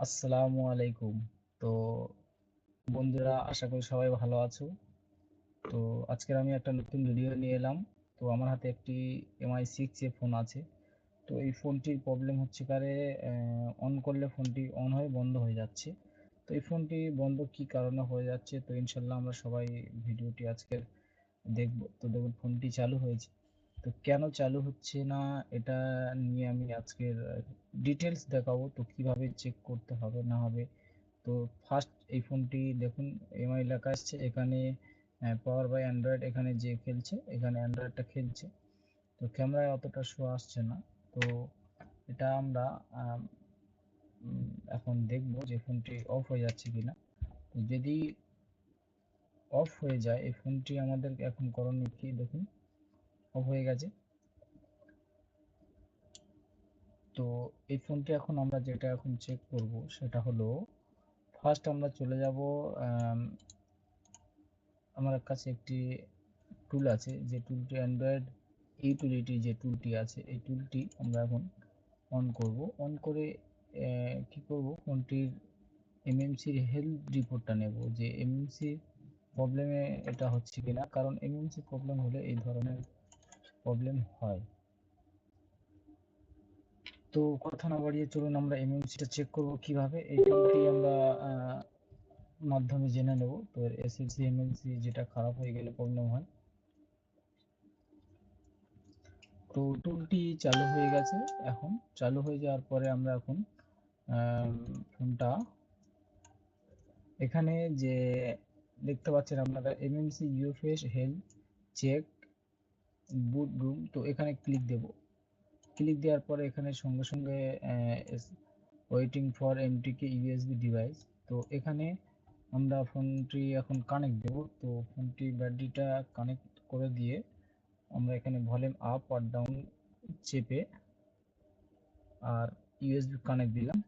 আসসালামু আলাইকুম। তো বন্ধুরা, আশা করি সবাই ভালো আছো। তো আজকের আমি একটা নতুন ভিডিও নিয়ে এলাম। তো আমার হাতে একটি MI6 ফোন আছে। তো এই ফোনটির প্রবলেম হচ্ছে কারে অন করলে ফোনটি অন হয়ে বন্ধ হয়ে যাচ্ছে। তো এই ফোনটি বন্ধ কি কারণে হয়ে যাচ্ছে, তো ইনশাল্লাহ আমরা সবাই ভিডিওটি আজকের দেখব। তো দেখুন, ফোনটি চালু হয়েছে, তো কেন চালু হচ্ছে না এটা নিয়ে আমি আজকের ডিটেলস দেখাবো। তো কিভাবে চেক করতে হবে না হবে। তো ফার্স্ট এই ফোনটি দেখুন, এমআই লেখা আসছে এখানে, পাওয়ার বাই অ্যান্ড্রয়েড এখানে যে খেলছে, এখানে অ্যান্ড্রয়েডটা খেলছে। তো ক্যামেরায় অতটা শো আসছে না। তো এটা আমরা এখন দেখব যে ফোনটি অফ হয়ে যাচ্ছে কিনা। তো যদি অফ হয়ে যায় এই ফোনটি, আমাদের এখন করণীয় কি দেখুন, অফ হয়ে গেছে। তো এই ফোনটি এখন আমরা যেটা এখন চেক করব সেটা হলো, ফার্স্ট আমরা চলে যাব, আমার কাছে একটি টুল আছে, যে টুলটি অ্যান্ড্রয়েড ইউটিলিটি যে টুলটি আছে, এই টুলটি আমরা এখন অন করব। অন করে কি করব, ফোনটির এমএমসির হেলথ রিপোর্টটা নেব, যে এমএমসি প্রবলেমে এটা হচ্ছে কিনা, কারণ এমএমসি প্রবলেম হলে এই ধরনের প্রবলেম হয়। তো কথা না বাড়িয়ে চলুন আমরা এমএমসিটা চেক করব কিভাবে, এই টুলটি আমরা মাধ্যমে জেনে নেব। তো এসএলসি এমএমসি যেটা খারাপ হয়ে গেলে প্রবলেম হয়। তো টুলটি চালু হয়ে গেছে। এখন চালু হয়ে যাওয়ার পরে আমরা এখন ফোনটা, এখানে যে দেখতে পাচ্ছেন আপনারা এমএমসি ইউএফএস হেলথ চেক বুট রুম, তো এখানে ক্লিক দেব। ক্লিক দেওয়ার পরে এখানে সঙ্গে সঙ্গে ওয়েটিং ফর এমটিকে ইউএসবি ডিভাইস, তো এখানে আমরা ফোনটি এখন কানেক্ট দেব। তো ফোনটি ব্যাটারিটা কানেক্ট করে দিয়ে আমরা এখানে ভলিউম আপ আর ডাউন চেপে আর ইউএসবি কানেক্ট দিলাম।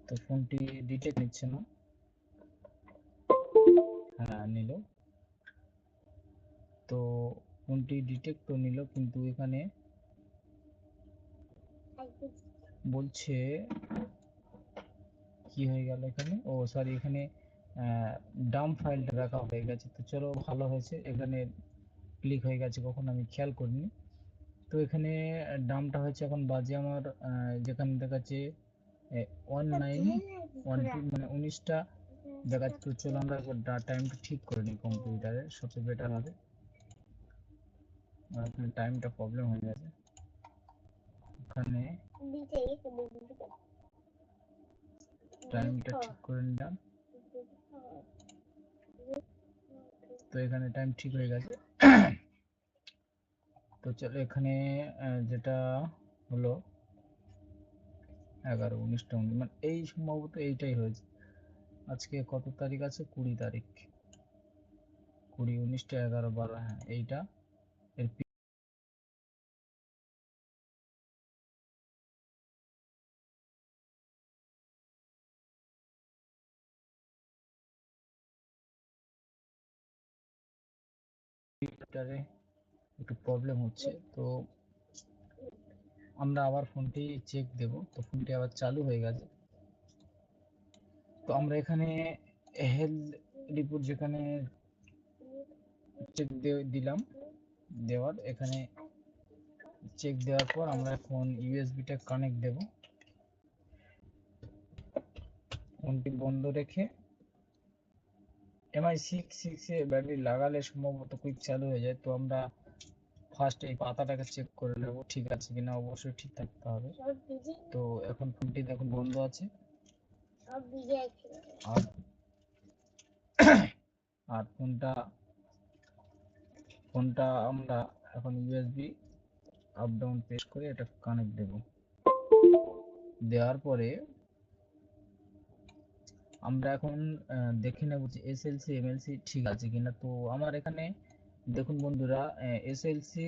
তো ফোনটি ডিটেক্ট নিচ্ছে না। হ্যাঁ, নিল। তো ফোনটি ডিটেক্ট তো নিল, কিন্তু এখানে বলছে কি হয়ে গেল, এখানে ও সরি, এখানে ডাম ফাইলটা রাখা হয়ে গেছে। তো চলো, ভালো হয়েছে, এখানে ক্লিক হয়ে গেছে, কখন আমি খেয়াল করিনি। তো এখানে ডামটা হয়েছে, এখন বাজে আমার যেখানে দেখাচ্ছে 1912, মানে 19টা দেখাচ্ছে। তো চলো আমরা একবার টাইমটা ঠিক করে নিই কম্পিউটারে, সবচেয়ে বেটার হবে। এখানে টাইমটা প্রবলেম হয়ে গেছে, এখানে টাইমটা ঠিক করে নিলাম। তো এখানে টাইম ঠিক হয়ে গেছে। তো চলো এখানে যেটা হলো 11, 19টা 19, মানে এই সম্ভবত এইটাই হয়েছে। আজকে কত তারিখ আছে, 20 তারিখ, 20, 19টা 11, 12, হ্যাঁ এইটা। এর পিটারে একটু প্রবলেম হচ্ছে। তো আমরা আবার ফোনটি চেক দেব। তো ফোনটি আবার চালু হয়ে গেছে। তো আমরা এখানে হেলথ রিপোর্ট যেখানে চেক দিলাম, দেওয়ার এখানে চেক দেওয়ার পর আমরা এখন ইউএসবিটা কানেক্ট দেব। ফোনটি বন্ধ রেখে MI6 এ ব্যাটারি লাগালে সম্ভবত কুইক চালু হয়ে যায়। তো আমরা ফার্স্ট এই পাতাটাকে চেক করে নেব ঠিক আছে কিনা, অবশ্যই ঠিক থাকতে হবে। তো এখন ফোনটি দেখুন বন্ধ আছে। আর আর ফোনটা আমরা এখন ইউএসবি আপ ডাউন প্রেস করে এটা কানেক্ট দেব। দেওয়ার পরে আমরা এখন দেখে নেব যে এসএলসি এমএলসি ঠিক আছে কিনা। তো আমার এখানে দেখুন বন্ধুরা, এসএলসি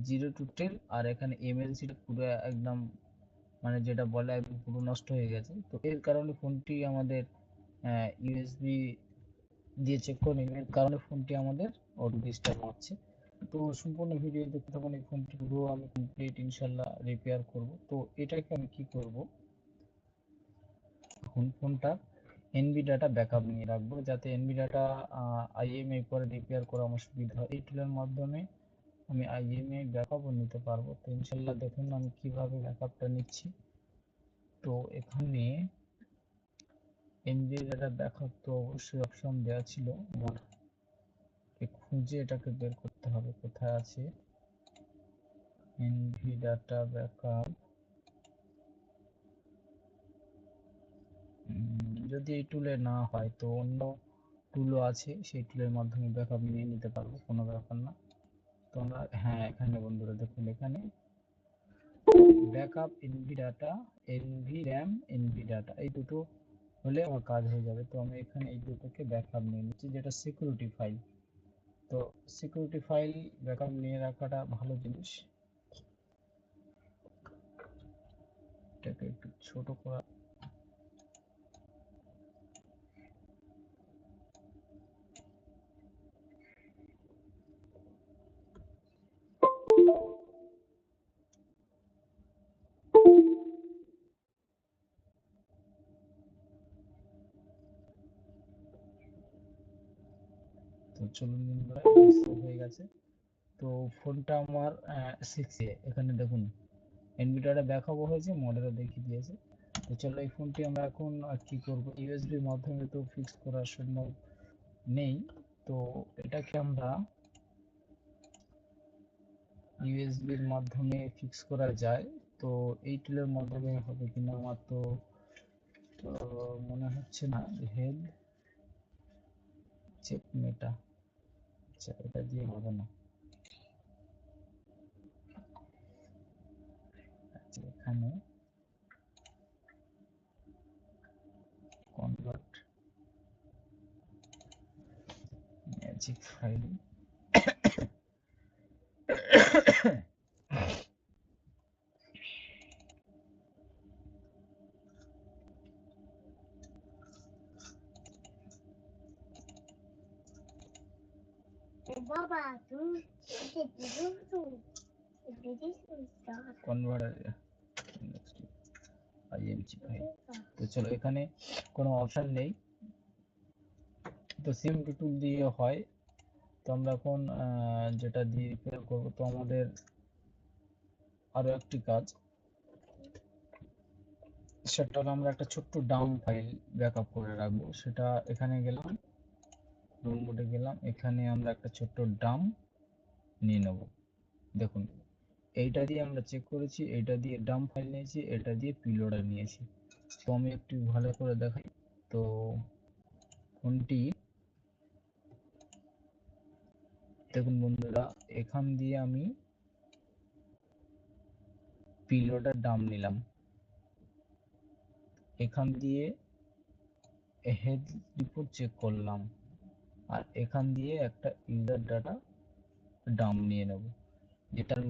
0 to 10, আর এখানে এমএলসি পুরো একদম, মানে যেটা বলে একদম পুরো নষ্ট হয়ে গেছে। তো এর কারণে ফোনটি আমাদের ইউএসবি দিয়ে চেক করে নিন, এর কারণে ফোনটি আমাদের অটো ডিস্টার্ব হচ্ছে। তো সম্পূর্ণ ভিডিও দেখতে থাকুন। এই ফোনটি পুরো আমি কমপ্লিট ইনশাল্লাহ রিপেয়ার করব। তো এটাকে আমি কি করব, এখন ফোনটা এনভি ডাটা ব্যাকআপ নিয়ে রাখবো, যাতে এনভি ডাটা আইএমআই পরে রিপেয়ার করা আমার সুবিধা হয়। এই টুলের মাধ্যমে আমি আইএমআই ব্যাকআপও নিতে পারবো। তো ইনশাল্লাহ দেখুন আমি কিভাবে ব্যাকআপটা নিচ্ছি। তো এখানে এনভি ডাটা ব্যাকআপ তো অবশ্যই অপশন দেওয়া ছিল, আমার খুঁজে এটাকে বের করতে হবে কোথায় আছে এনভি ডাটা ব্যাকআপ। যদি এই টুলে না হয় তো অন্য টুলও আছে, সেই টুলের মাধ্যমে ব্যাকআপ নিয়ে নিতে পারবো, কোনো ব্যাপার না। তো আমরা হ্যাঁ এখানে বন্ধুরা দেখুন, এখানে backup NV data, NV RAM, NV data এই দুটো হলে আমার কাজ হয়ে যাবে। তো আমি এখানে এই দুটোকে ব্যাকআপ নিয়ে নিচ্ছি, যেটা সিকিউরিটি ফাইল। তো সিকিউরিটি ফাইল ব্যাকআপ নিয়ে রাখাটা ভালো জিনিস। এটাকে একটু ছোট করা, তো চলুন বন্ধুরা হয়ে গেছে। তো ফোনটা আমার 6A, এখানে দেখুন এনভিডিয়াটা দেখাবো হয়েছে, মডেলও দেখিয়ে দিয়েছে। তো চলো এই ফোনটি আমরা এখন কি করব, ইউএসবির মাধ্যমে তো ফিক্স করা সম্ভব নেই, তো এটাকে আমরা ইউএসবির মাধ্যমে ফিক্স করা যায়। তো এই টুলের মাধ্যমে হবে কিনা আমার তো মনে হচ্ছে না। হেড চেক মেটা, আচ্ছা এটা দিয়ে হবে না। আচ্ছা এখানে convert magic file, converter IMG file. তো চলো এখানে কোনো অপশন নেই, তো সিম টুল দিয়ে হয়। তো আমরা এখন যেটা দিয়ে রিপেয়ার করবো, তো আমাদের আরো একটি কাজ, সেটা হলো আমরা একটা ছোট্ট ডাউন ফাইল ব্যাকআপ করে রাখবো। সেটা এখানে গেলাম, রুম মোডে গেলাম, এখানে আমরা একটা ছোট্ট ডাম নিয়ে নেব। দেখুন এইটা দিয়ে আমরা চেক করেছি, এইটা দিয়ে ডাম ফাইল নিয়েছি, এটা দিয়ে পিলোডার নিয়েছি। তো আমি একটু ভালো করে দেখাই। তো কোনটি দেখুন বন্ধুরা, এখান দিয়ে আমি পিলোডার ডাম নিলাম, এখান দিয়ে হেড রিপোর্ট চেক করলাম, আর এখান দিয়ে একটা ইউজার ডাটা ডাম নিয়ে নেব, যেটার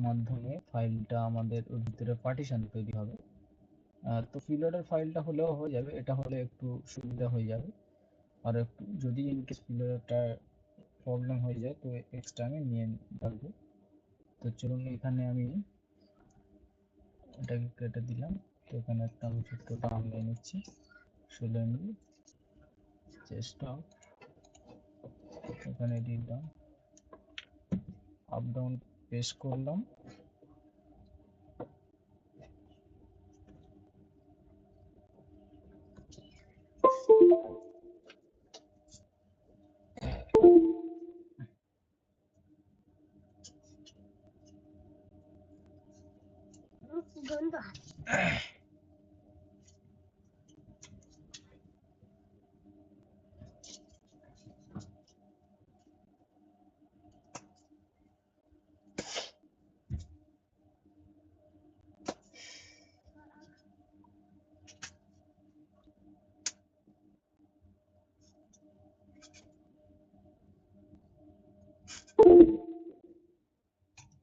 মাধ্যমে ফাইলটা আমাদের ওর ভিতরে পার্টিশন তৈরি হবে। তো পিলোডের ফাইলটা হলেও হয়ে যাবে, এটা হলে একটু সুবিধা হয়ে যাবে। আর একটু যদি ইনকেস পিলোডটা প্রবলেম হয়ে যায় তো এক্সট্রা আমি নিয়ে রাখবো। তো চলুন এখানে আমি এটাকে কেটে দিলাম। তো এখানে একটা আমি ছোট্ট ডাম নিয়ে নিচ্ছি, 16 MB চেষ্টা, এখানে দিলাম, আপ ডাউন প্রেস করলাম।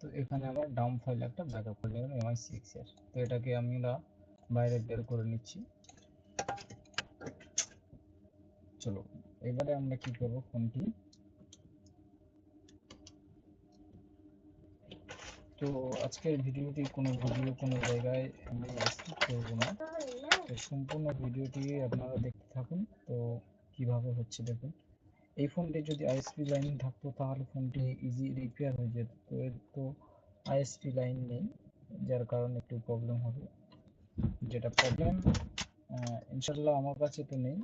তো এখানে আমার ডাউন ফাইল একটা ব্যাকআপ করে নিলাম MI6 এর। তো এটাকে আমরা বাইরে বের করে নিচ্ছি। চলো এবারে আমরা কি করব, ফোনটি তো আজকের ভিডিওটি কোনো জায়গায় আমি স্কিপ করব না, তো সম্পূর্ণ ভিডিওটি আপনারা দেখতে থাকুন। তো কিভাবে হচ্ছে দেখুন, এই ফোনটি যদি আইএসপি লাইন থাকতো তাহলে ফোনটি ইজি রিপেয়ার হয়ে যেত। তো এর তো আইএসপি লাইন নেই, যার কারণে একটু প্রবলেম হবে। যেটা প্রবলেম ইনশাল্লাহ আমার কাছে তো নেই।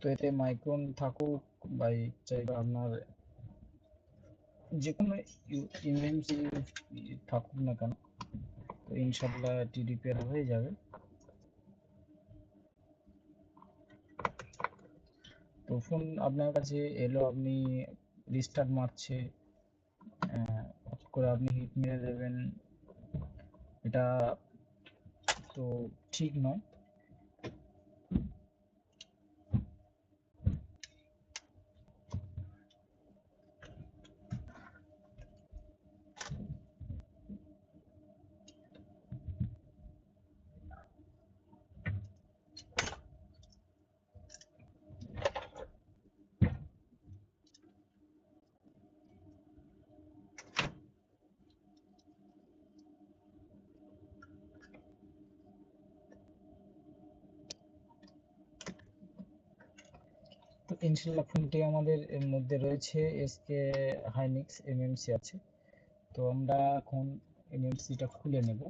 তো এতে মাইক্রোন থাকুক বা চাইবা আপনার যে কোনো এমএমসি থাকুক না কেন, তো ইনশাল্লাহ এটি রিপেয়ার হয়ে যাবে। তো ফোন আপনার কাছে এলো, আপনি রিস্টার্ট মারছে, হট করে আপনি হিট মেরে দেবেন, এটা তো ঠিক নয়। তো ইনশাল্লাহ ফোনটি আমাদের এর মধ্যে রয়েছে এসকে হাইনিক্স এমএমসি আছে। তো আমরা এখন এমএমসিটা খুলে নেব।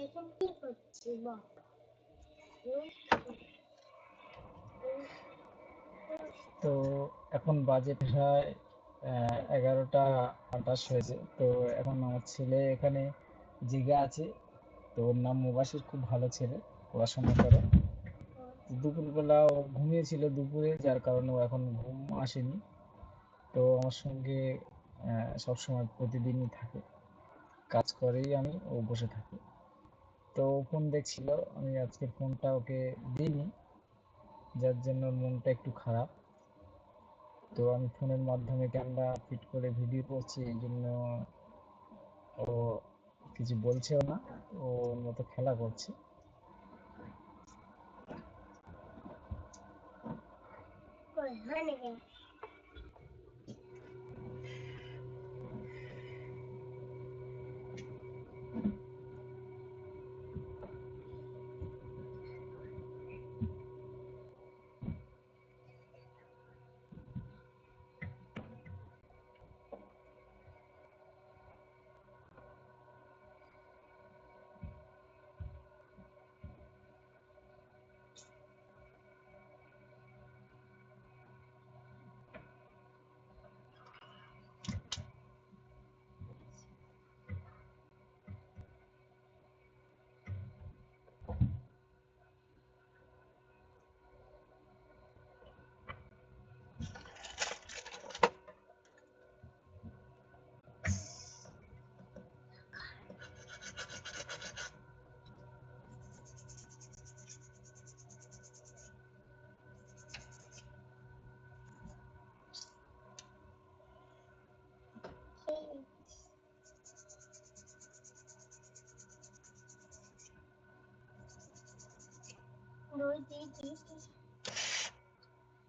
এখন কি করছি বা তো এখন বাজে প্রায় 11টা 28 হয়েছে। তো এখন আমার ছেলে এখানে জেগে আছে। তো ওর নাম মুবাশির, খুব ভালো ছেলে, পড়াশোনা করে। দুপুরবেলা ও ঘুমিয়েছিল দুপুরে, যার কারণে ও এখন ঘুম আসেনি। তো আমার সঙ্গে সবসময় প্রতিদিনই থাকে, কাজ করেই আমি, ও বসে থাকে। তো ফোন দেখছিল, আমি আজকে ফোনটা ওকে দিইনি, যার জন্য ওর মনটা একটু খারাপ। তো আমি ফোনের মাধ্যমে ক্যামেরা ফিট করে ভিডিও করছি, এই জন্য ও কিছু বলছেও না, ও ওর মতো খেলা করছে। হয় নাকি?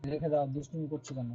রেখে দাও, দুষ্টুমি করছো কেন?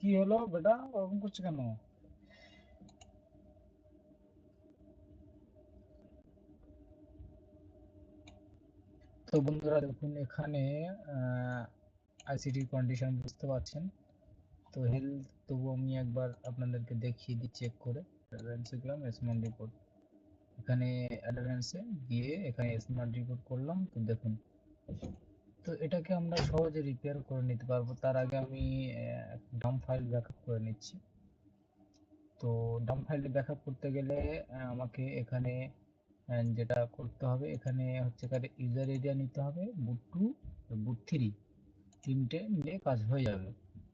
কি হলো বেটা, ওরকম করছে কেন? তো বন্ধুরা দেখুন এখানে আইসিটির কন্ডিশন বুঝতে পারছেন। তো হেলথ তবু আমি একবার আপনাদেরকে দেখিয়ে দিই চেক করে। অ্যাডভান্সে গেলাম, স্মার্ট রিপোর্ট, এখানে অ্যাডভান্সে গিয়ে এখানে স্মার্ট রিপোর্ট করলাম। তো দেখুন, তো এটাকে আমরা সহজে রিপেয়ার করে নিতে পারবো। তার আগে আমি ডাম্প ফাইল ব্যাকআপ করে নিচ্ছি। তো ডাম্প ফাইল ব্যাকআপ করতে গেলে আমাকে এখানে যেটা করতে হবে, এখানে হচ্ছে ইউজার এরিয়া নিতে হবে, বুট 2 বুট 3 তিনটে নিলে কাজ হয়ে যাবে।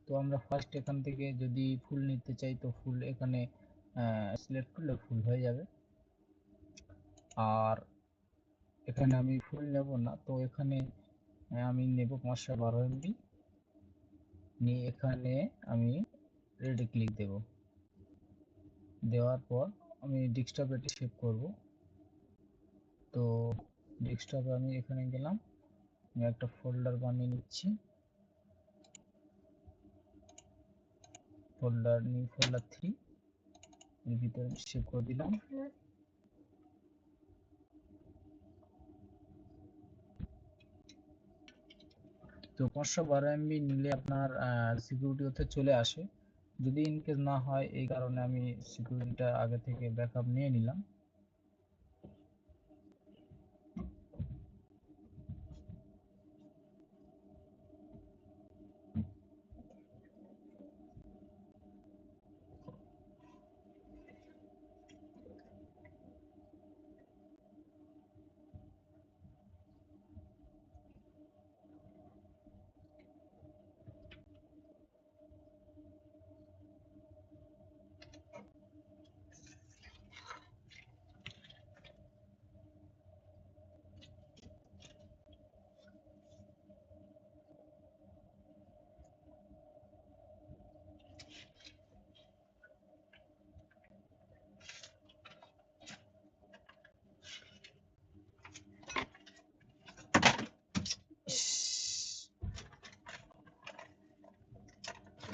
তো আমরা ফার্স্ট এখান থেকে যদি ফুল নিতে চাই তো ফুল এখানে সিলেক্ট করলে ফুল হয়ে যাবে। আর এখানে আমি ফুল নেব না, তো এখানে আমি নেব 512 MB নিয়ে এখানে আমি রেডি ক্লিক দেব। দেওয়ার পর আমি ডেস্কটপে এটি সেভ করব। তো ডেস্কটপে আমি এখানে গেলাম, আমি একটা ফোল্ডার বানিয়ে নিচ্ছি। ফোল্ডার নিউ ফোল্ডার 3 এর ভিতরে সেভ করে দিলাম। তো 512 MB নিলে আপনার সিকিউরিটি হতে চলে আসে। যদি ইনকেস না হয়, এই কারণে আমি সিকিউরিটিটা আগে থেকে ব্যাকআপ নিয়ে নিলাম।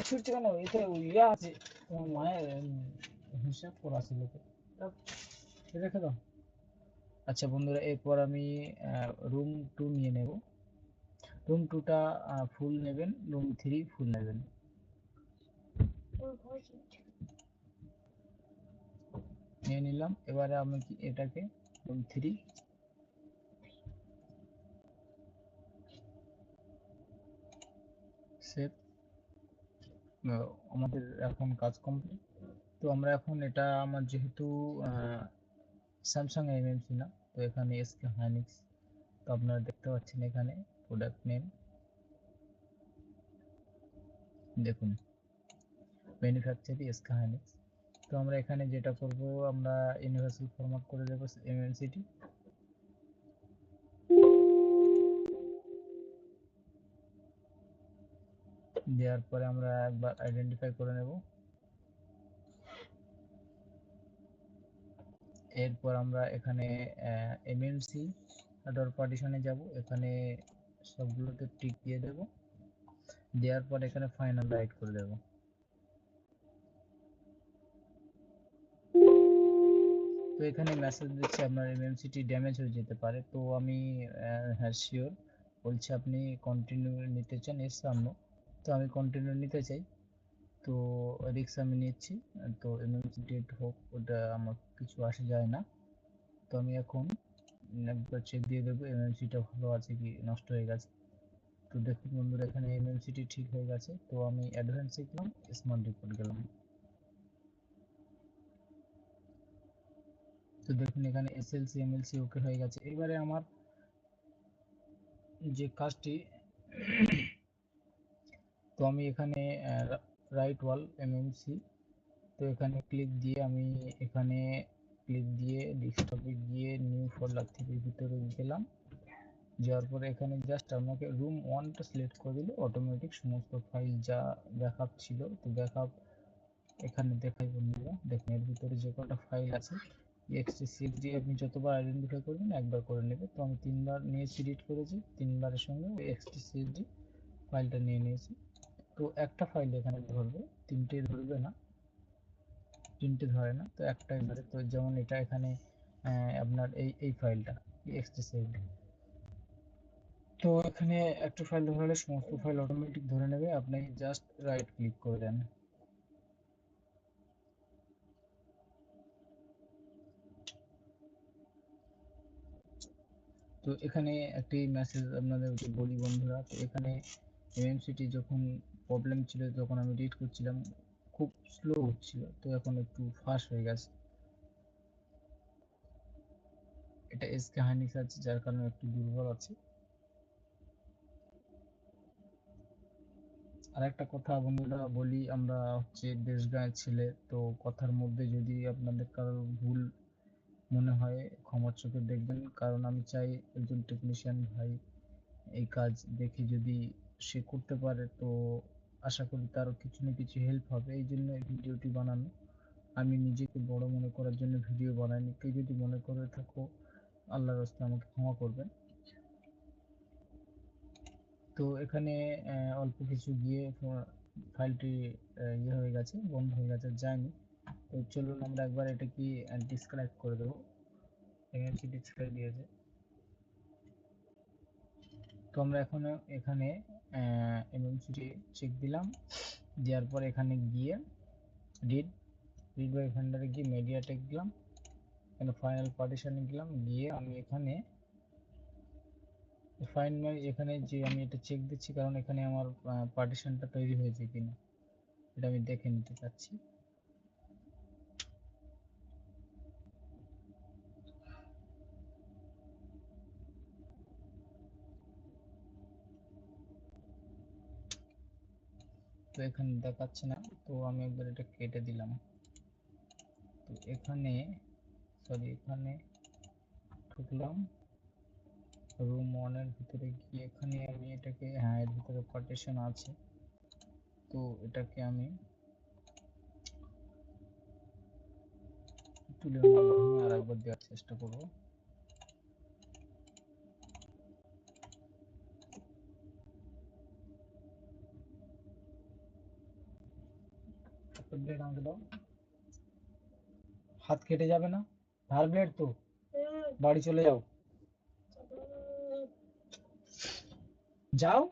ছুটছে কেন? এতে ইয়ে আছে, তোমার মায়ের হিসাব করা ছিল তো, রেখে দাও। আচ্ছা বন্ধুরা, এরপর আমি রুম 2 নিয়ে নেব। রুম 2টা ফুল নেবেন, রুম 3 ফুল নেবেন। নিয়ে নিলাম। এবারে আমি কি এটাকে রুম 3 সেভ। আমাদের এখন কাজ কমপ্লিট। তো আমরা এখন এটা আমার যেহেতু স্যামসাং এমএমসি না, তো এখানে এসকে হাইনিক্স। তো আপনারা দেখতে পাচ্ছেন এখানে প্রোডাক্ট নেম, দেখুন ম্যানুফ্যাকচারি এসকে হাইনিক্স। তো আমরা এখানে যেটা করব, আমরা ইউনিভার্সাল ফরম্যাট করে দেব এমএমসিটি। দেওয়ার পরে আমরা একবার আইডেন্টিফাই করে নেব। এরপর আমরা এখানে এমএমসি ডট পার্টিশনে যাব, এখানে সবগুলোতে টিক দিয়ে দেব। দেওয়ার পর এখানে ফাইনাল রাইট করে দেব। তো এখানে মেসেজ দিচ্ছে আপনার এমএমসিটি ড্যামেজ হয়ে যেতে পারে। তো আমি হ্যাঁ শিওর বলছি, আপনি কন্টিনিউ নিতে চান এর সামনে, তো আমি কন্টিনিউ নিতে চাই। তো রিক্স আমি নিচ্ছি। তো এমএমসি ডেট হোক, ওটা আমার কিছু আসে যায় না। তো আমি এখন একবার চেক দিয়ে দেবো এমএমসিটা ভালো আছে কি নষ্ট হয়ে গেছে। তো দেখুন বন্ধুরা, এখানে এমএমসিটি ঠিক হয়ে গেছে। তো আমি অ্যাডভান্সে গেলাম, স্মার্ট রিপোর্ট গেলাম। তো দেখুন এখানে এসএলসি এমএলসি ওকে হয়ে গেছে। এবারে আমার যে কাজটি, তো আমি এখানে রাইট ওয়াল এমএমসি, তো এখানে ক্লিক দিয়ে আমি এখানে ক্লিক দিয়ে ডেস্কটপে গিয়ে নিউ ফোল্ডার থেকে ভিতরে গেলাম। যাওয়ার পরে এখানে জাস্ট আমাকে রুম 1টা সিলেক্ট করে দিলে অটোমেটিক সমস্ত ফাইল যা ব্যাকআপ ছিল, তো ব্যাকআপ এখানে দেখাই বন্ধুরা। দেখুন এর ভিতরে যে কটা ফাইল আছে ext.csv আপনি যতবার আইডেন্টিফাই করবেন একবার করে নেবে। তো আমি 3বার নিয়েছি, রিড করেছি, 3বারের সঙ্গে ওই ext.csv ফাইলটা নিয়ে নিয়েছি। তো একটা ফাইল এখানে ধরবে, 3টে ধরবে না, 3টে ধরে না, তো একটাই ধরে। তো যেমন এটা এখানে আপনার এই ফাইলটা ext.csv, তো এখানে একটা ফাইল ধরলে সমস্ত ফাইল অটোমেটিক ধরে নেবে, আপনি জাস্ট রাইট ক্লিক করে দেন। তো এখানে একটি মেসেজ আপনাদেরকে বলি বন্ধুরা, তো এখানে এমএমসিটি যখন প্রবলেম ছিল, যখন আমি রিড করছিলাম খুব স্লো হচ্ছিল, তো এখন একটু ফাস্ট হয়ে গেছে। এটা এসকে হাইনিক্স আছে, যার কারণে একটু দুর্বল আছে। আর একটা কথা বন্ধুরা বলি, আমরা হচ্ছে দেশ গাঁয়ের ছেলে, তো কথার মধ্যে যদি আপনাদের কারোর ভুল মনে হয় ক্ষমার চোখে দেখবেন, কারণ আমি চাই একজন টেকনিশিয়ান ভাই এই কাজ দেখে যদি সে করতে পারে, তো আশা করি তার কিছু না কিছু হেল্প হবে, এই জন্য এই ভিডিওটি বানানো। আমি নিজেকে বড় মনে করার জন্য ভিডিও বানাইনি, কেউ যদি মনে করে থাকো আল্লাহর রাস্তায় আমাকে ক্ষমা করবেন। তো এখানে অল্প কিছু গিয়ে ফাইলটি ইয়ে হয়ে গেছে, বন্ধ হয়ে গেছে, যায়নি। তো চলুন আমরা একবার এটা কি ডিসকানেক্ট করে দেবো। এমএমসি ছেড়ে দিয়েছে, তো আমরা এখন এখানে এমএমসি চেক দিলাম, দেওয়ার পর এখানে গিয়ে রিড বাই ভেন্ডারে গিয়ে মিডিয়া টেক দিলাম, এখানে ফাইনাল পার্টিশনে গেলাম, গিয়ে আমি এখানে ফাইন্ড মাই, এখানে যে আমি এটা চেক দিচ্ছি কারণ এখানে আমার পার্টিশনটা তৈরি হয়েছে কিনা এটা আমি দেখে নিতে চাচ্ছি। তো এখানে দেখাচ্ছে না, তো আমি একবার এটা কেটে দিলাম। তো এখানে সরি, এখানে ঢুকলাম রুম 1 এর ভিতরে গিয়ে, এখানে আমি এটাকে, হ্যাঁ এর ভিতরে পার্টিশন আছে, তো এটাকে আমি তুলের মাধ্যমে আর একবার দেওয়ার চেষ্টা করব। ব্লেড আমাকে দাও, হাত কেটে যাবে না, ধার ব্লেড তো, বাড়ি চলে যাও, যাও।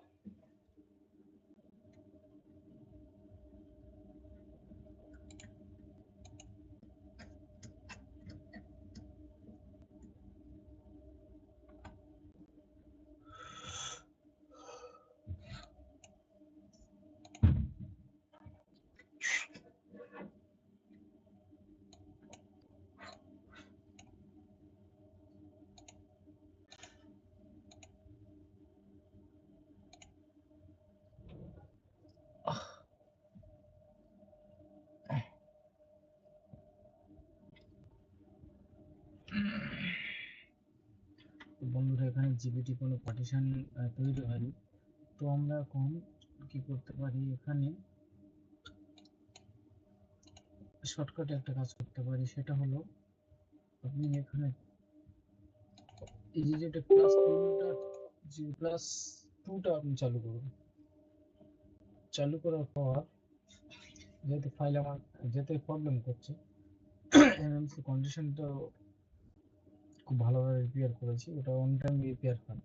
বন্ধুরা এখানে জিবিটি কোনো পার্টিশন তৈরি হয়নি, তো আমরা এখন কি করতে পারি, এখানে শর্টকাটে একটা কাজ করতে পারি, সেটা হলো আপনি এখানে এই যে যেটা প্লাস 2টা, যে প্লাস 2টা আপনি চালু করুন। চালু করার পর যেহেতু ফাইল আমার যেতে প্রবলেম করছে, এমএমসি কন্ডিশনটা খুব ভালোভাবে রিপেয়ার করেছি, ওটা অন টাইম রিপেয়ার হয়।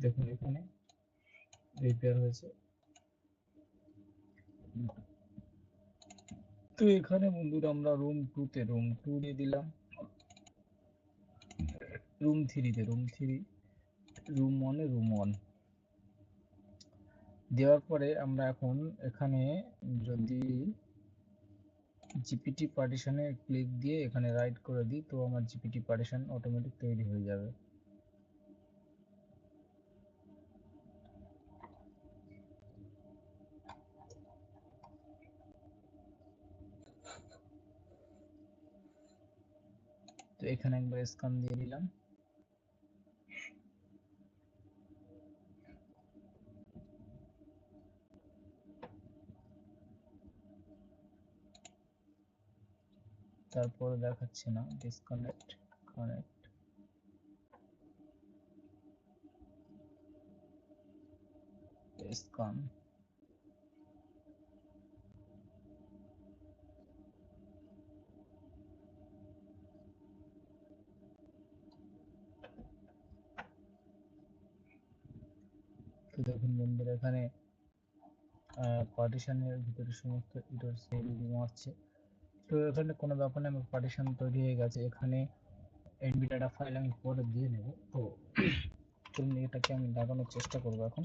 দেখুন এখানে রিপেয়ার হয়েছে। তো এখানে বন্ধুরা আমরা রুম 2 রুম 2 দিয়ে দিলাম, রুম 3 রুম 3, রুম 1 রুম 1 দেওয়ার পরে আমরা এখন এখানে যদি জিপিটি পার্টিশনে ক্লিক দিয়ে এখানে রাইট করে দিই, তো আমার জিপিটি পার্টিশন অটোমেটিক তৈরি হয়ে যাবে। তো এখানে একবার স্ক্যান দিয়ে দিলাম। তারপরে দেখাচ্ছে না, ডিসকানেক্ট, কানেক্ট, স্ক্যান। তো দেখুন বন্ধুরা, এখানে পার্টিশনের ভিতরে সমস্ত এটার সেল আছে। তো এখানে কোনো ব্যাপার না, আমার পার্টিশন তৈরি হয়ে গেছে। এখানে এমবি ডাটা ফাইল আমি পরে দিয়ে নেব। তো চলুন এটাকে আমি লাগানোর চেষ্টা করবো এখন।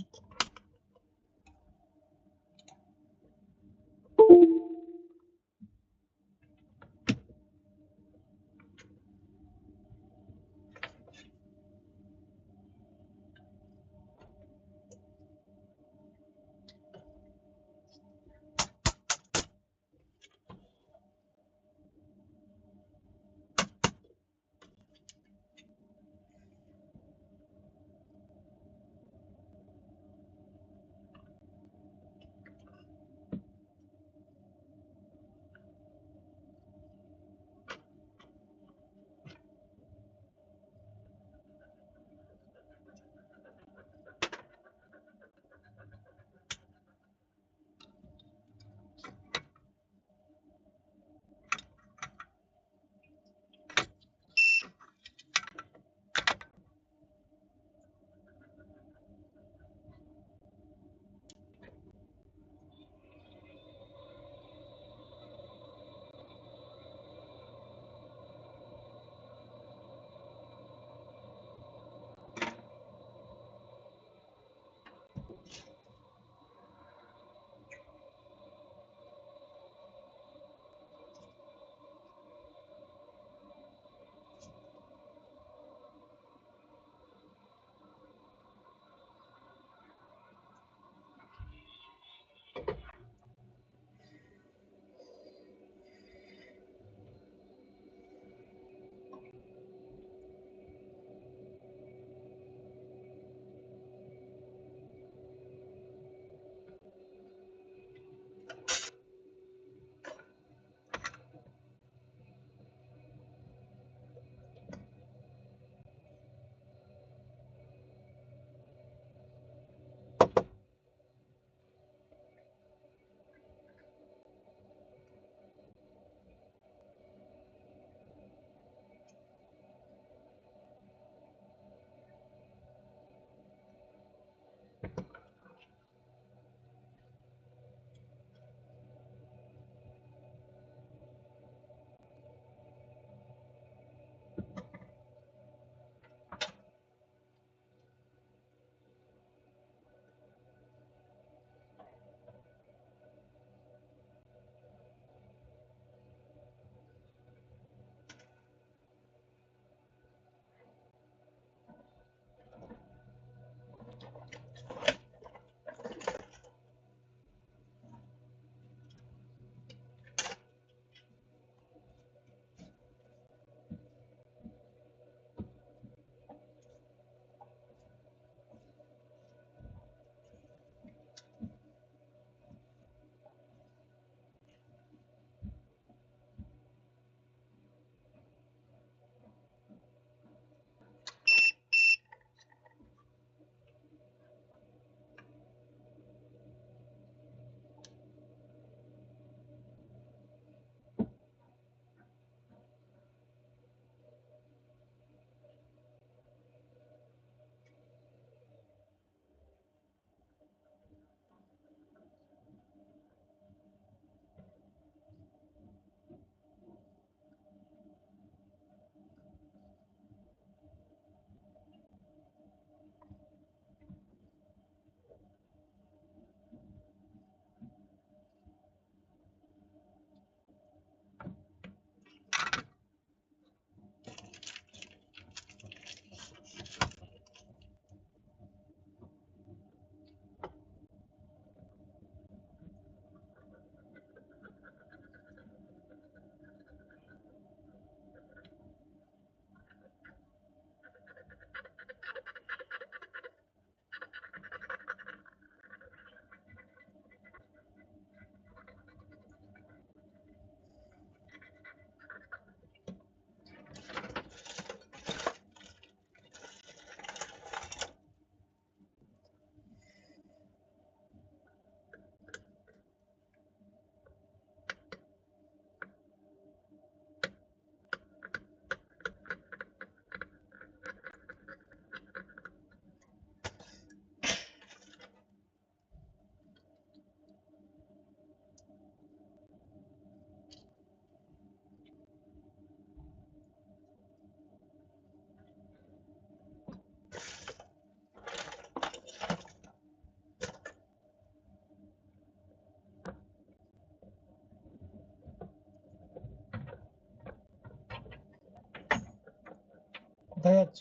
যাচ্ছ?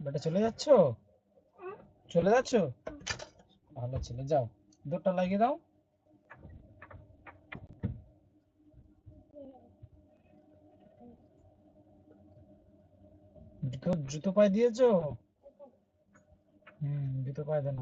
বেটা চলে যাচ্ছ? চলে যাচ্ছ? ভালো ছেলে, যাও দৌড়টা লাগিয়ে দাও। জুতো জুতো পায়ে দিয়েছো? জুতো পায়ে দেন।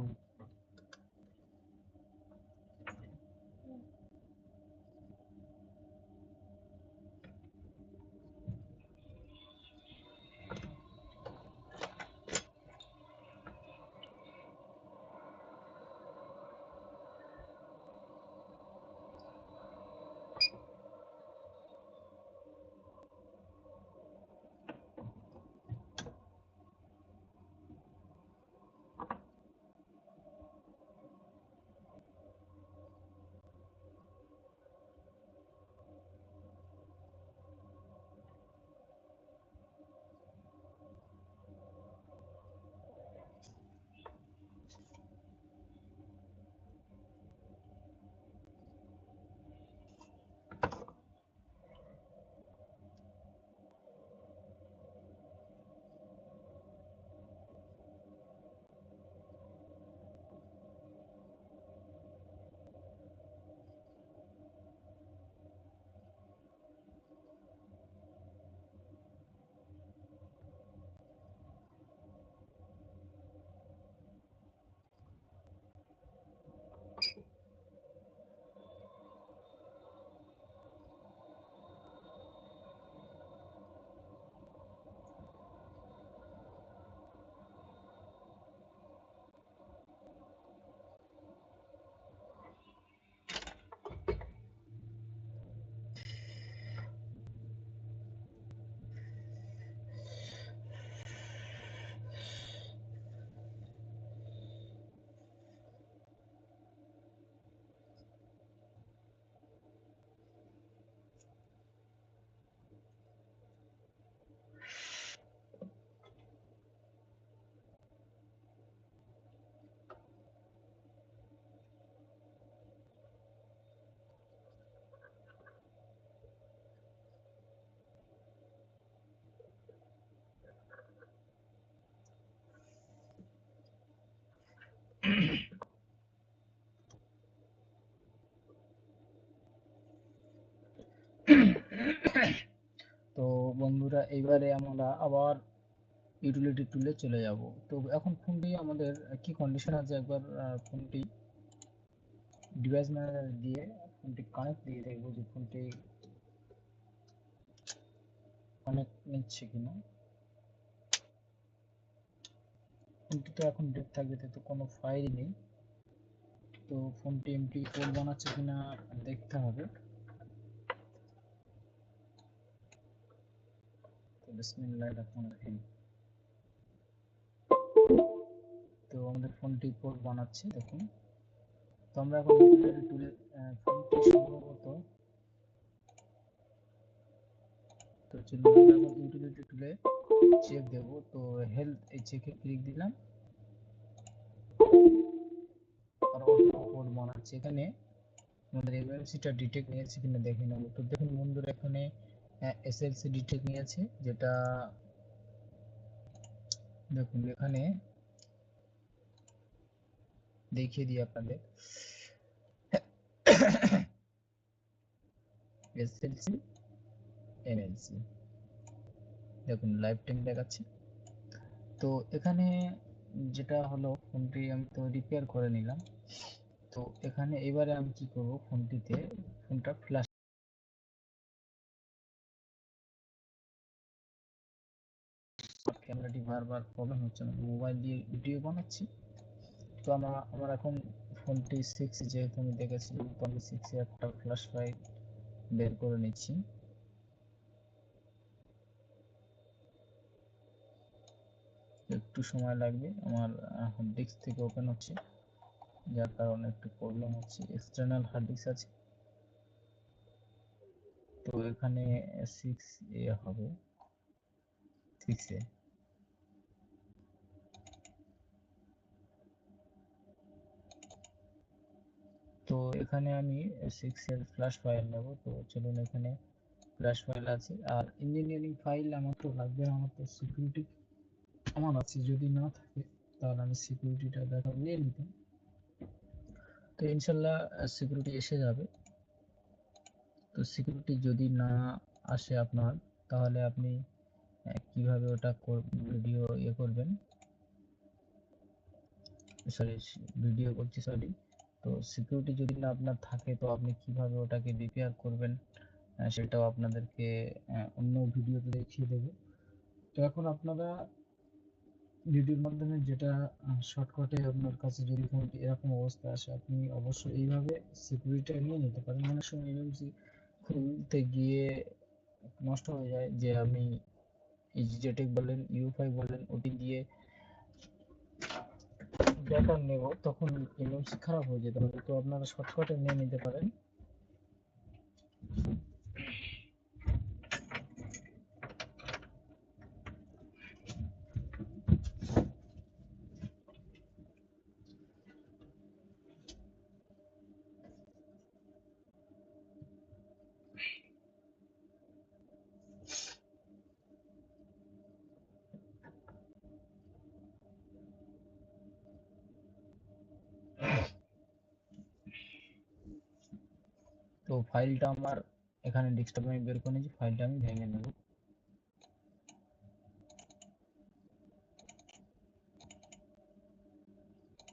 তো বন্ধুরা, এইবারে আমরা আবার ইউটিলিটি টুলে চলে যাব। তো এখন ফোনটি আমাদের কি কন্ডিশন আছে, একবার ফোনটি ডিভাইস ম্যানেজার দিয়ে ফোনটি কানেক্ট দিয়ে দেখবো যে ফোনটি কানেক্ট নিচ্ছে কিনা। ফোনটি তো এখন ডেট থাকবে, তো কোনো ফাইল নেই। তো ফোনটি এমপি কোড বানাচ্ছে কিনা দেখতে হবে। তো বিসমিল্লাহির রহমানির রহিম। তো আমাদের ফোনটি কোড বানাচ্ছে, দেখুন। তো আমরা এখন ইউটিলিটি টুলে ফোনটি সম্ভবত, তো চলুন আমরা এখন ইউটিলিটি টুলে চেক দেব। তো হেলথ এই চেকে ক্লিক দিলাম, আর অটো কোড বানাচ্ছে। এখানে আমাদের এমএমসিটা ডিটেক্ট নিয়েছে কিনা দেখে নেব। তো দেখুন বন্ধুরা, এখানে এসএলসি ডিটেক্ট নিয়েছে, যেটা দেখুন এখানে দেখিয়ে দিই আপনাদের। এসএলসি এমএলসি দেখুন লাইভ টাইম দেখাচ্ছে। তো এখানে যেটা হলো, ফোনটি আমি তো রিপেয়ার করে নিলাম। তো এখানে এবারে আমি কি করব, ফোনটিতে ফোনটা ফ্ল্যাশ ক্যামেরাটি বারবার প্রবলেম হচ্ছে না, মোবাইল দিয়ে ভিডিও বানাচ্ছি। তো আমার এখন ফোনটি 6 যেহেতু আমি দেখেছিলাম, তো আমি 6 এ একটা ফ্ল্যাশ ফাইল বের করে নিচ্ছি। একটু সময় লাগবে, আমার হার্ড ডিস্ক থেকে ওপেন হচ্ছে, যার কারণে একটু প্রবলেম হচ্ছে। এক্সটার্নাল হার্ড ডিস্ক আছে, তো এখানে 6 এ হবে, 6 এ। তো এখানে আমি 6 এর ফ্ল্যাশ ফাইল নেব। তো চলুন এখানে ফ্ল্যাশ ফাইল আছে। আর ইঞ্জিনিয়ারিং ফাইল আমার তো লাগবে না, আমার তো সিকিউরিটি আমার আছে, যদি না থাকে তাহলে আমি সিকিউরিটিটা দেখা নিয়ে নিতাম। তো ইনশাল্লাহ সিকিউরিটি এসে যাবে। তো সিকিউরিটি যদি না আসে আপনার, তাহলে আপনি কিভাবে ওটা ভিডিও করবেন, ভিডিও করছি সরি। তো সিকিউরিটি যদি না আপনার থাকে, তো আপনি কিভাবে ওটাকে রিপেয়ার করবেন সেটাও আপনাদেরকে অন্য ভিডিওতে দেখিয়ে দেবো। তো এখন আপনারা ভিডিওর মাধ্যমে যেটা শর্টকাটে আপনার কাছে যদি এরকম অবস্থা আসে, আপনি অবশ্যই এইভাবে সিকিউরিটিটা নিয়ে নিতে পারেন। অনেক সময় এমএমসি খুলতে গিয়ে নষ্ট হয়ে যায়, যে আমি ইজিজেটেক বলেন, ইউ5 বলেন, ওটি দিয়ে ডেটা নেব, তখন এমএমসি খারাপ হয়ে যেতে পারে। তো আপনারা শর্টকাটে নিয়ে নিতে পারেন। তো ফাইলটা আমার এখানে ডেস্কটপে আমি বের করে নিয়েছি, ফাইলটা আমি ভেঙে নেব।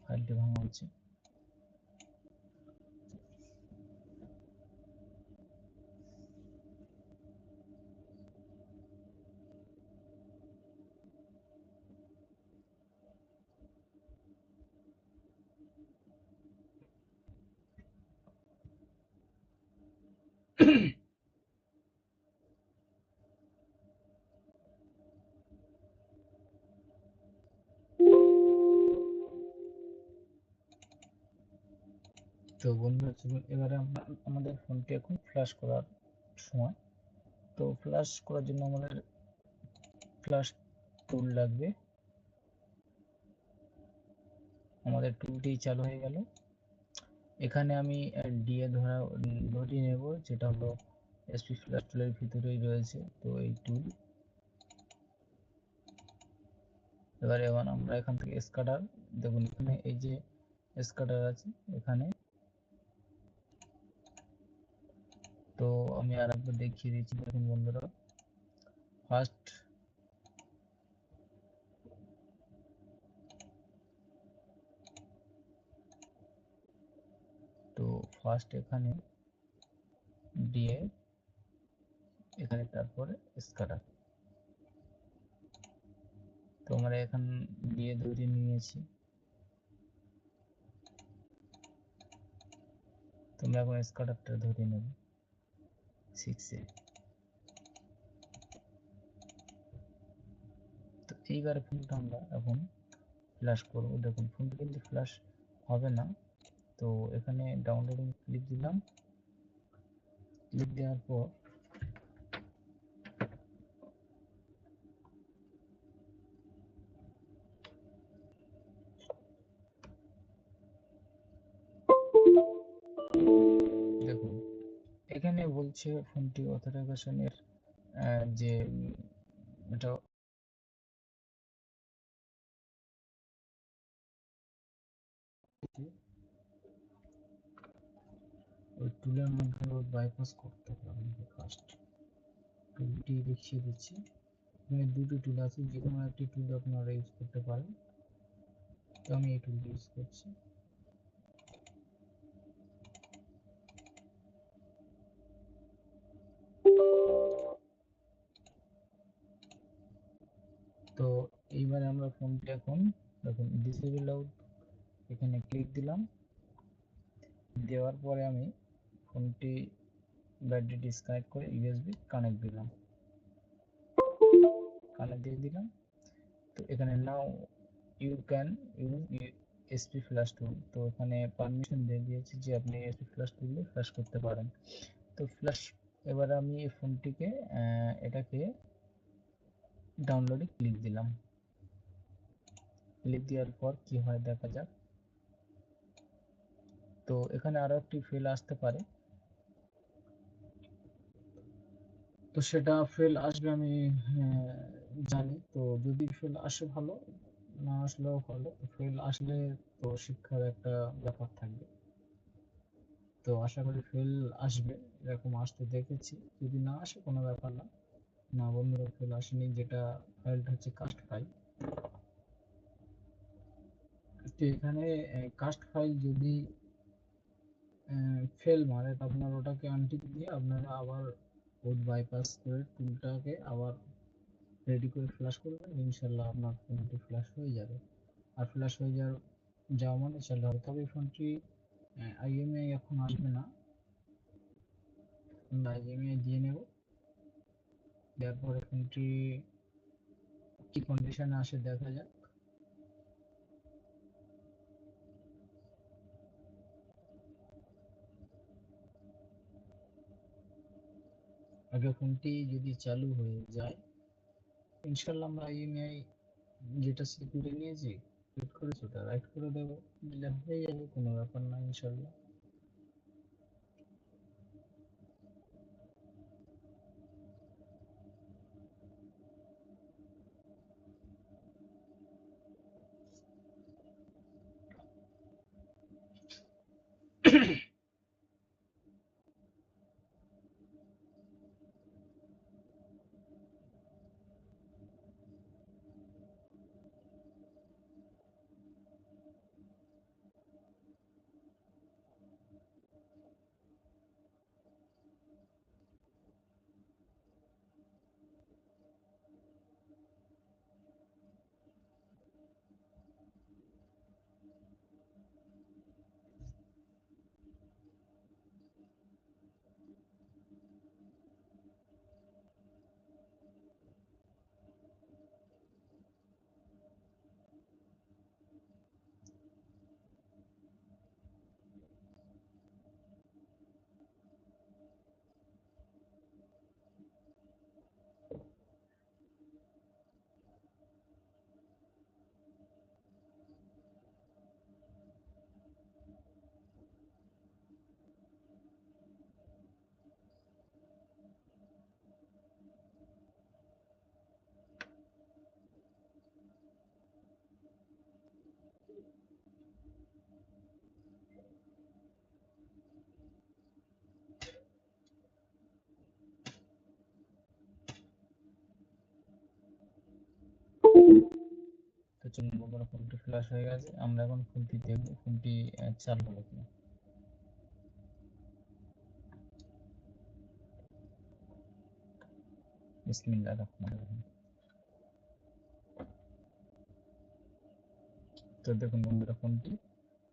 ফাইলটি ভাঙা হচ্ছে। তো বন্ধুরা চলুন এবারে আমরা আমাদের ফোনটি এখন ফ্ল্যাশ করার সময়। তো ফ্ল্যাশ করার জন্য আমাদের ফ্ল্যাশ টুল লাগবে। আমাদের টুলটি চালু হয়ে গেল। এখানে আমি ডিএ ধরিয়ে নেব, যেটা হলো এসপি ফ্ল্যাশ টুলের ভিতরেই রয়েছে। তো এই টুল এবার আমরা এখান থেকে স্ক্যাটার, দেখুন এখানে এই যে স্ক্যাটার আছে এখানে। তো আমি আরেকবার দেখিয়ে দিচ্ছি, দেখুন বন্ধুরা। ফার্স্ট এখানে ডিএ, এখানে তারপরে স্ক্যাটার। তো আমরা এখন ডিএ ধরে নিয়েছি। তোমরা এখন স্ক্যাটারটা ধরে নেব 6 এ। তো এইবারে ফোনটা আমরা এখন ফ্ল্যাশ করব। দেখুন ফোনটা কিন্তু ফ্ল্যাশ হবে না। তো এখানে ডাউনলোডিং ক্লিক দিলাম। ক্লিক দেওয়ার পর দেখুন এখানে বলছে ফোনটি অথেন্টিকেশনের যে এটা ওই টুলের মধ্যে বাইপাস করতে হবে ফার্স্ট। টুলটি দেখিয়ে দিচ্ছি। এখানে দুটো টুল আছে, যে কোনো একটি টুল আপনারা ইউজ করতে পারেন। তো আমি এই টুলটি ইউজ করছি। তো এইবারে আমরা ফোনটি এখন দেখুন ডিসেবল আউট, এখানে ক্লিক দিলাম। দেওয়ার পরে আমি ফোনটি ব্যাটারি ডিসকানেক্ট করে ইউএসবি কানেক্ট দিলাম, কানেক্ট দিয়ে দিলাম। তো এখানে now you can use SP flash tool. তো এখানে পারমিশন দিয়ে দিয়েছি যে আপনি এসপি ফ্ল্যাশ টুল দিয়ে ফ্ল্যাশ করতে পারেন। তো ফ্ল্যাশ এবার আমি এই ফোনটিকে এটাকে ডাউনলোডে ক্লিক দিলাম। ক্লিক দেওয়ার পর কি হয় দেখা যাক। তো এখানে আরো একটি ফেল আসতে পারে। সেটা ফেল আসবে আমি জানি। তো যদি ফেল আসে ভালো, না আসলেও ভালো। ফেল আসলে তো শিক্ষার একটা ব্যাপার থাকবে। তো আশা করি ফেল আসবে, এরকম আসতে দেখেছি। যদি না আসে কোনো ব্যাপার না। না বন্ধুরা, ফেল আসেনি, যেটা ফাইলটা হচ্ছে কাস্ট ফাইল। তো এখানে কাস্ট ফাইল যদি ফেল মারে, তো আপনার ওটাকে আনটিক দিয়ে আপনারা আবার কোড বাইপাস করে টুলটাকে আবার রেডি করে ফ্ল্যাশ করবেন, ইনশাল্লাহ আপনার ফোনটি ফ্ল্যাশ হয়ে যাবে। আর ফ্ল্যাশ হয়ে যাওয়া মানে চালু হবে। তবে এই ফোনটি আইএমআই এখন আসবে না, আমরা আইএমআই দিয়ে নেব। দেওয়ার পরে ফোনটি কি কন্ডিশনে আসে দেখা যাক। আগে ফোনটি যদি চালু হয়ে যায়, ইনশাল্লাহ আমরা আইএমআই যেটা সিকিউরিটি নিয়েছি সেট করেছি ওটা রাইট করে দেবো, দিলে হয়ে যাবে, কোনো ব্যাপার না ইনশাল্লাহ। তো চলুন বন্ধুরা, ফোনটি ফ্ল্যাশ হয়ে গেছে, আমরা এখন ফোনটি দেখবো ফোনটি চালু হলো কিনা। বিসমিল্লাহির রহমানির রহিম। তো দেখুন বন্ধুরা, ফোনটি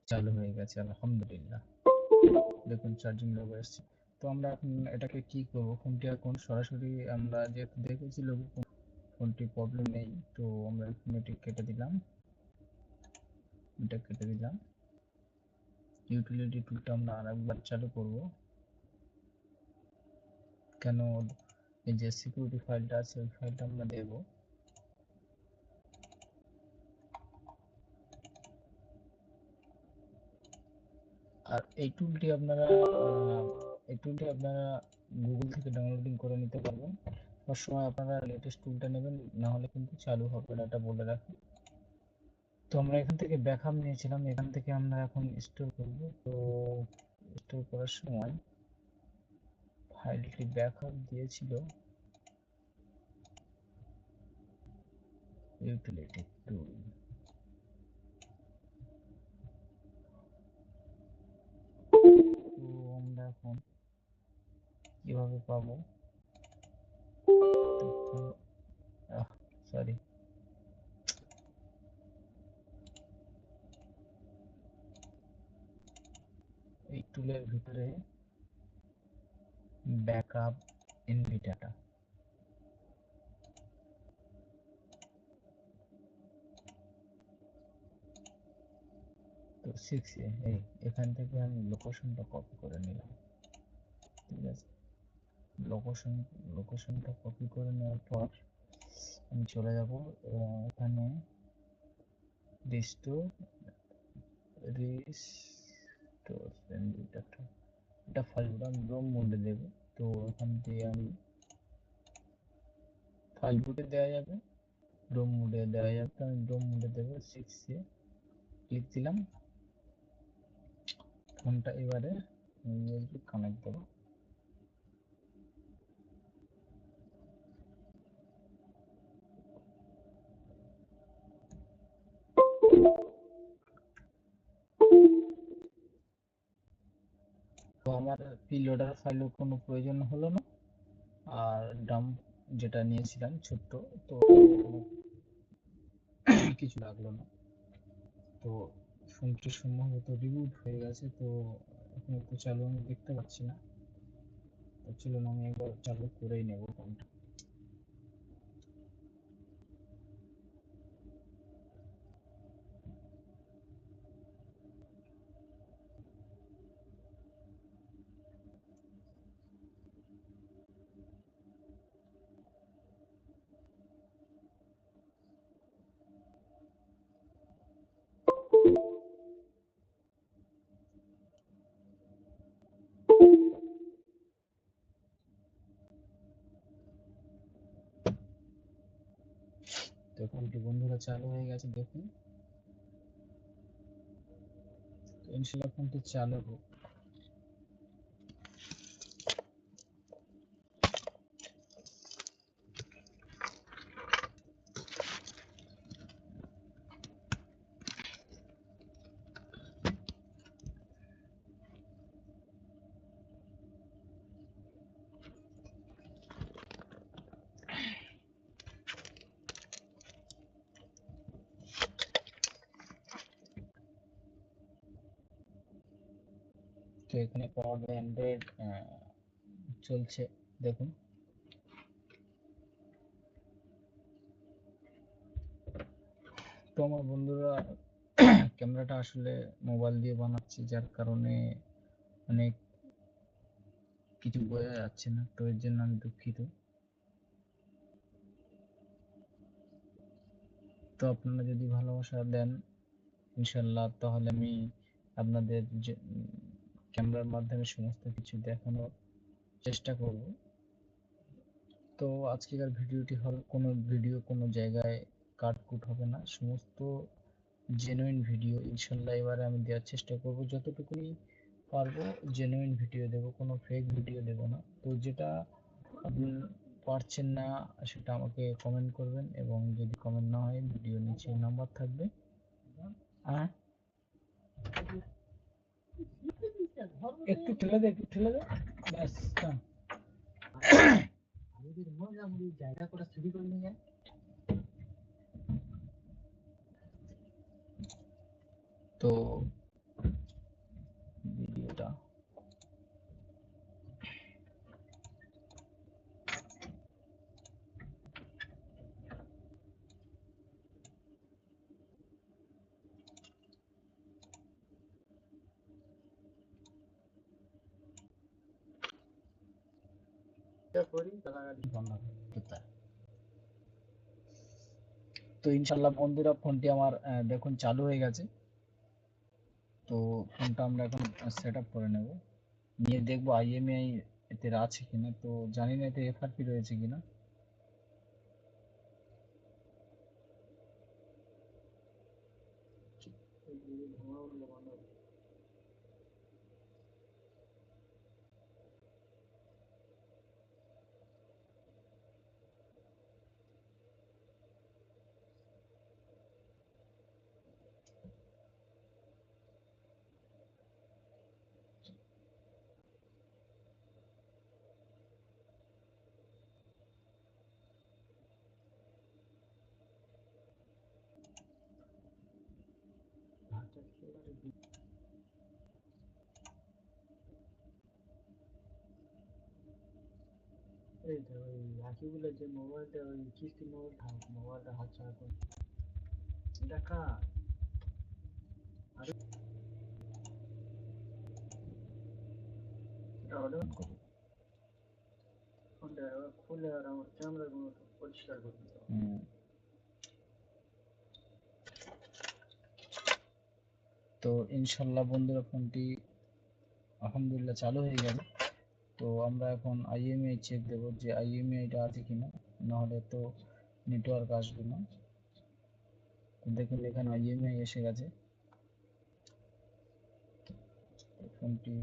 চালু হয়ে গেছে আলহামদুলিল্লাহ। দেখুন চার্জিং লোগো এসছে। তো আমরা এখন এটাকে কি করব, ফোনটি এখন সরাসরি আমরা যেহেতু দেখেছি লোগো ফোনটি প্রবলেম নেই, তো আমরা এখন এটি কেটে দিলাম, এটা কেটে দিলাম। ইউটিলিটি টুলটা আমরা আরেকবার চালু করব, কেন এই যে সিকিউরিটি ফাইলটা আছে ওই ফাইলটা আমরা দেব। আর এই টুলটি আপনারা গুগল থেকে ডাউনলোডিং করে নিতে পারবেন। সবসময় আপনারা লেটেস্ট টুলটা নেবেন, না হলে কিন্তু চালু হবে না, এটা বলে রাখি। তো আমরা এখান থেকে ব্যাকআপ নিয়েছিলাম, এখান থেকে আমরা এখন স্টোর করব। তো স্টোর করার সময় ফাইলটি ব্যাকআপ দিয়েছিল ইউটিলিটি টুল। তো আমরা এখন কিভাবে পাবো, সরি, এই টুলের ভিতরে ব্যাকআপ এনভি ডাটা, তো 6 এই এখান থেকে আমি লোকেশনটা কপি করে নিলাম। ঠিক আছে, লোকেশনটা কপি করে নেওয়ার পর আমি চলে যাব এখানে রিস্টোর এনভি ডাটা, এটা ফাইলটা আমি রোম মোডে দেব। তো এখান থেকে আমি ফাইল বুটে দেওয়া যাবে, ডোম মোডে দেওয়া যাবে। তো আমি ডোম মোডে দেবো, 6 এ ক্লিক দিলাম। ফোনটা এবারে ইউএসবি কানেক্ট দেবো। তো আমার প্রিলোডার ফাইলের কোনো প্রয়োজন হলো না, আর ডাম্প যেটা নিয়েছিলাম ছোট্ট, তো কিছু লাগলো না। তো ফোনটি সম্ভবত রিবুট হয়ে গেছে, তো এখন একটু চালু আমি দেখতে পাচ্ছি না। তো চলুন আমি একবার চালু করেই নেব ফোনটা। তো ফোনটি বন্ধুরা চালু হয়ে গেছে, দেখুন। তো ইনশাল্লাহ ফোনটি চালু হোক। তো এখানে পাওয়ার বাই অ্যান্ড্রয়েড চলছে, দেখুন। তো আমার বন্ধুরা, ক্যামেরাটা আসলে মোবাইল দিয়ে বানাচ্ছি, যার কারণে অনেক কিছু বোঝা যাচ্ছে না, তো এর জন্য আমি দুঃখিত। তো আপনারা যদি ভালোবাসা দেন ইনশাল্লাহ, তাহলে আমি আপনাদের যে ক্যামেরার মাধ্যমে সমস্ত কিছু দেখানোর চেষ্টা করব। তো আজকের ভিডিওটি হল কোনো ভিডিও কোনো জায়গায় কাটকুট হবে না, সমস্ত জেনুইন ভিডিও ইনশাল্লাহ এবারে আমি দেওয়ার চেষ্টা করব, যতটুকুনি পারবো জেনুইন ভিডিও দেব, কোনো ফেক ভিডিও দেব না। তো যেটা আপনি পারছেন না সেটা আমাকে কমেন্ট করবেন, এবং যদি কমেন্ট না হয় ভিডিও নিচে নাম্বার থাকবে। হ্যাঁ, একটু ঠেলে দে, একটু ঠেলে দে, ব্যাস থাম। জায়গা করে চুরি করে নিয়ে যায়। তো ভিডিওটা তো ইনশাল্লাহ বন্ধুরা ফোনটি আমার দেখুন চালু হয়ে গেছে। তো ফোনটা আমরা এখন সেট আপ করে নেব, নিয়ে দেখবো IMEI এতে আছে কিনা। তো জানি না এতে FRP রয়েছে কিনা। এইটা ওই আকিবুলের যে মোবাইলটা, ওই কিস্তি মোবাইলটা হাত ছাড়া করে দেখা। আরে এটা অর্ডার করো, ফোনটা খুলে আর আমার ক্যামেরাগুলো পরিষ্কার করে দিতে হবে। তো ইনশাল্লাহ বন্ধুরা ফোনটি আলহামদুলিল্লাহ চালু হয়ে গেল। তো আমরা এখন IMEI চেক দেব যে IMEI টা আছে কিনা। নাহলে তো নেটওয়ার্ক আসবে না। তো দেখুন এখানে IMEI এসে গেছে। ফোনটি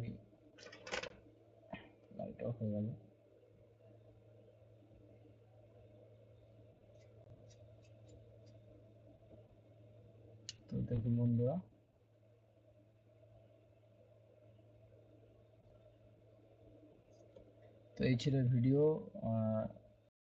লাইট অফ হয়ে গেল। তো দেখুন বন্ধুরা, তো এই ছিল ভিডিও।